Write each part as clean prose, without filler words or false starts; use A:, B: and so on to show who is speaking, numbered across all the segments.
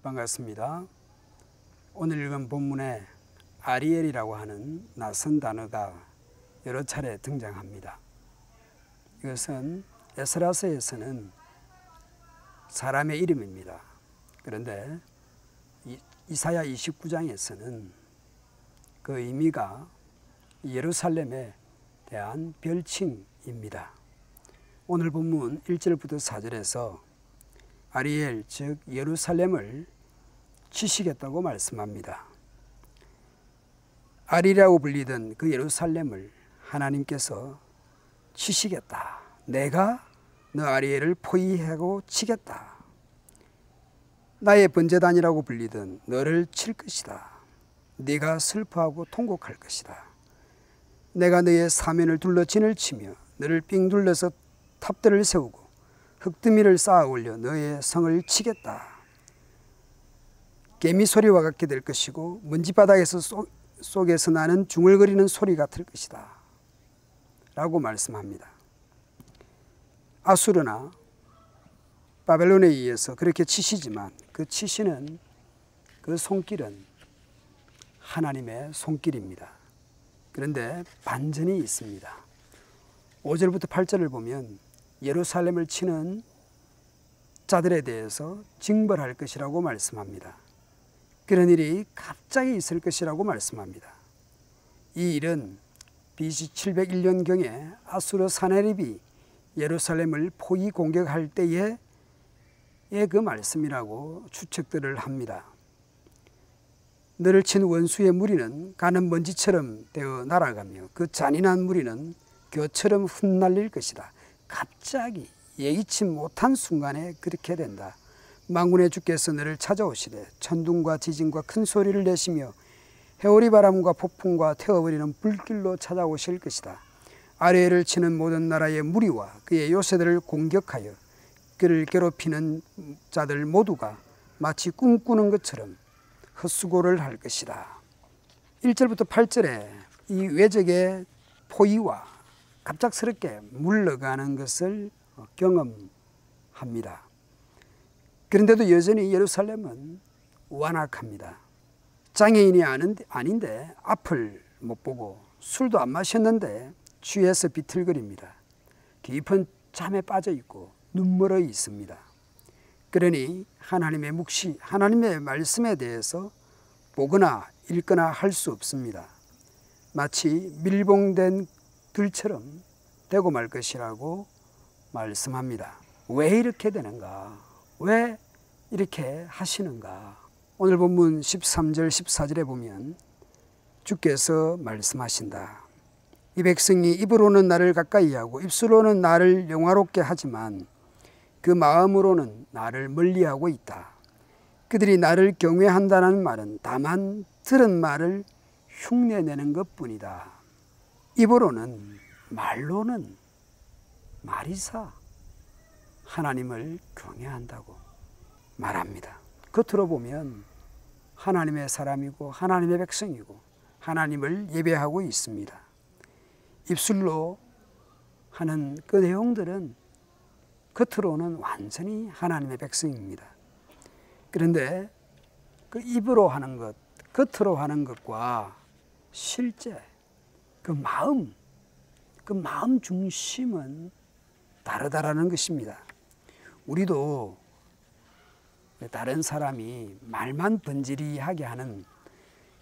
A: 반갑습니다. 오늘 읽은 본문에 아리엘이라고 하는 낯선 단어가 여러 차례 등장합니다. 이것은 에스라서에서는 사람의 이름입니다. 그런데 이사야 29장에서는 그 의미가 예루살렘에 대한 별칭입니다. 오늘 본문 1절부터 4절에서 아리엘 즉 예루살렘을 치시겠다고 말씀합니다. 아리라고 불리던 그 예루살렘을 하나님께서 치시겠다. 내가 너 아리엘을 포위하고 치겠다. 나의 번제단이라고 불리던 너를 칠 것이다. 네가 슬퍼하고 통곡할 것이다. 내가 너의 사면을 둘러 진을 치며 너를 삥 둘러서 탑들을 세우고 흙더미를 쌓아 올려 너의 성을 치겠다. 개미 소리와 같게 될 것이고 먼지바닥에서 속에서 나는 중얼거리는 소리 같을 것이다 라고 말씀합니다. 아수르나 바벨론에 의해서 그렇게 치시지만 그 치시는 그 손길은 하나님의 손길입니다. 그런데 반전이 있습니다. 5절부터 8절을 보면 예루살렘을 치는 자들에 대해서 징벌할 것이라고 말씀합니다. 그런 일이 갑자기 있을 것이라고 말씀합니다. 이 일은 BC 701년경에 아수르 사네립이 예루살렘을 포위 공격할 때의 그 말씀이라고 추측들을 합니다. 너를 친 원수의 무리는 가는 먼지처럼 되어 날아가며 그 잔인한 무리는 겨처럼 흩날릴 것이다. 갑자기 예기치 못한 순간에 그렇게 된다. 만군의 주께서 너를 찾아오시되 천둥과 지진과 큰 소리를 내시며 해오리 바람과 폭풍과 태워버리는 불길로 찾아오실 것이다. 아리엘을 치는 모든 나라의 무리와 그의 요새들을 공격하여 그를 괴롭히는 자들 모두가 마치 꿈꾸는 것처럼 헛수고를 할 것이다. 1절부터 8절에 이 외적의 포위와 갑작스럽게 물러가는 것을 경험합니다. 그런데도 여전히 예루살렘은 완악합니다. 장애인이 아닌데 앞을 못 보고 술도 안 마셨는데 취해서 비틀거립니다. 깊은 잠에 빠져 있고 눈멀어 있습니다. 그러니 하나님의 묵시, 하나님의 말씀에 대해서 보거나 읽거나 할 수 없습니다. 마치 밀봉된 들처럼 되고 말 것이라고 말씀합니다. 왜 이렇게 되는가? 왜 이렇게 하시는가? 오늘 본문 13절 14절에 보면 주께서 말씀하신다. 이 백성이 입으로는 나를 가까이 하고 입술로는 나를 영화롭게 하지만 그 마음으로는 나를 멀리하고 있다. 그들이 나를 경외한다는 말은 다만 들은 말을 흉내내는 것뿐이다. 입으로는 말로는 말이사 하나님을 경외한다고 말합니다. 겉으로 보면 하나님의 사람이고 하나님의 백성이고 하나님을 예배하고 있습니다. 입술로 하는 그 내용들은 겉으로는 완전히 하나님의 백성입니다. 그런데 그 입으로 하는 것, 겉으로 하는 것과 실제 그 마음 중심은 다르다라는 것입니다. 우리도 다른 사람이 말만 번지르하게 하는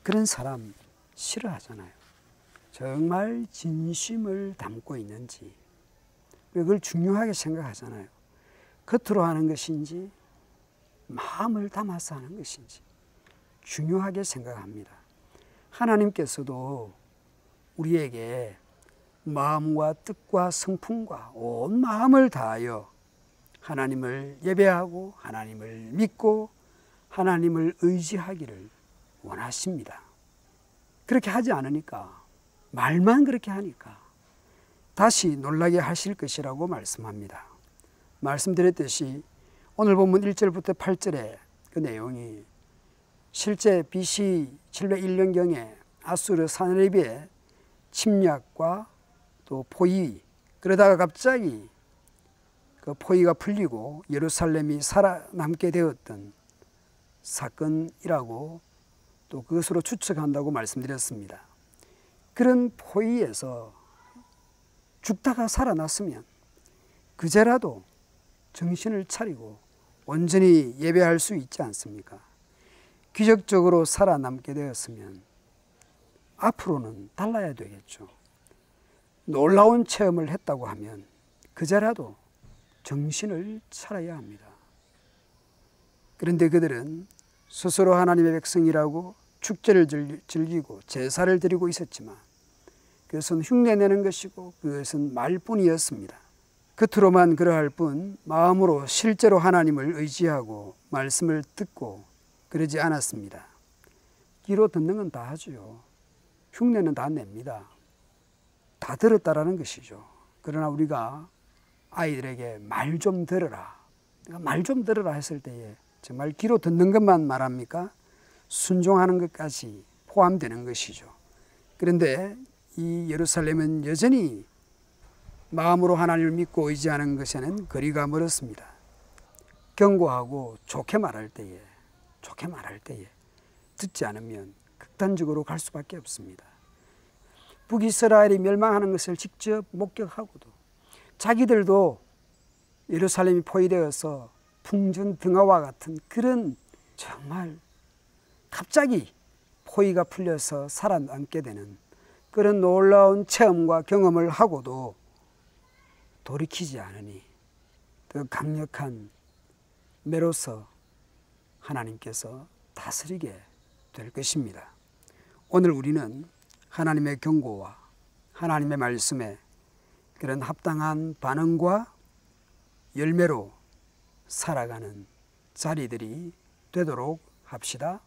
A: 그런 사람 싫어하잖아요. 정말 진심을 담고 있는지 그걸 중요하게 생각하잖아요. 겉으로 하는 것인지 마음을 담아서 하는 것인지 중요하게 생각합니다. 하나님께서도 우리에게 마음과 뜻과 성품과 온 마음을 다하여 하나님을 예배하고 하나님을 믿고 하나님을 의지하기를 원하십니다. 그렇게 하지 않으니까 말만 그렇게 하니까 다시 놀라게 하실 것이라고 말씀합니다. 말씀드렸듯이 오늘 본문 1절부터 8절의 그 내용이 실제 BC 701년경에 아수르 사네립의 침략과 또 포위, 그러다가 갑자기 그 포위가 풀리고 예루살렘이 살아남게 되었던 사건이라고 또 그것으로 추측한다고 말씀드렸습니다. 그런 포위에서 죽다가 살아났으면 그제라도 정신을 차리고 온전히 예배할 수 있지 않습니까? 기적적으로 살아남게 되었으면 앞으로는 달라야 되겠죠. 놀라운 체험을 했다고 하면 그제라도 정신을 차려야 합니다. 그런데 그들은 스스로 하나님의 백성이라고 축제를 즐기고 제사를 드리고 있었지만 그것은 흉내내는 것이고 그것은 말뿐이었습니다. 겉으로만 그러할 뿐 마음으로 실제로 하나님을 의지하고 말씀을 듣고 그러지 않았습니다. 귀로 듣는 건 다 하죠. 흉내는 다 냅니다. 다 들었다라는 것이죠. 그러나 우리가 아이들에게 말 좀 들어라. 말 좀 들어라 했을 때에 정말 귀로 듣는 것만 말합니까? 순종하는 것까지 포함되는 것이죠. 그런데 이 예루살렘은 여전히 마음으로 하나님을 믿고 의지하는 것에는 거리가 멀었습니다. 경고하고 좋게 말할 때에 듣지 않으면 극단적으로 갈 수밖에 없습니다. 북이스라엘이 멸망하는 것을 직접 목격하고도 자기들도 예루살렘이 포위되어서 풍전등화와 같은 그런 정말 갑자기 포위가 풀려서 살아남게 되는 그런 놀라운 체험과 경험을 하고도 돌이키지 않으니 더 강력한 매로서 하나님께서 다스리게 될 것입니다. 오늘 우리는 하나님의 경고와 하나님의 말씀에 그런 합당한 반응과 열매로 살아가는 자리들이 되도록 합시다.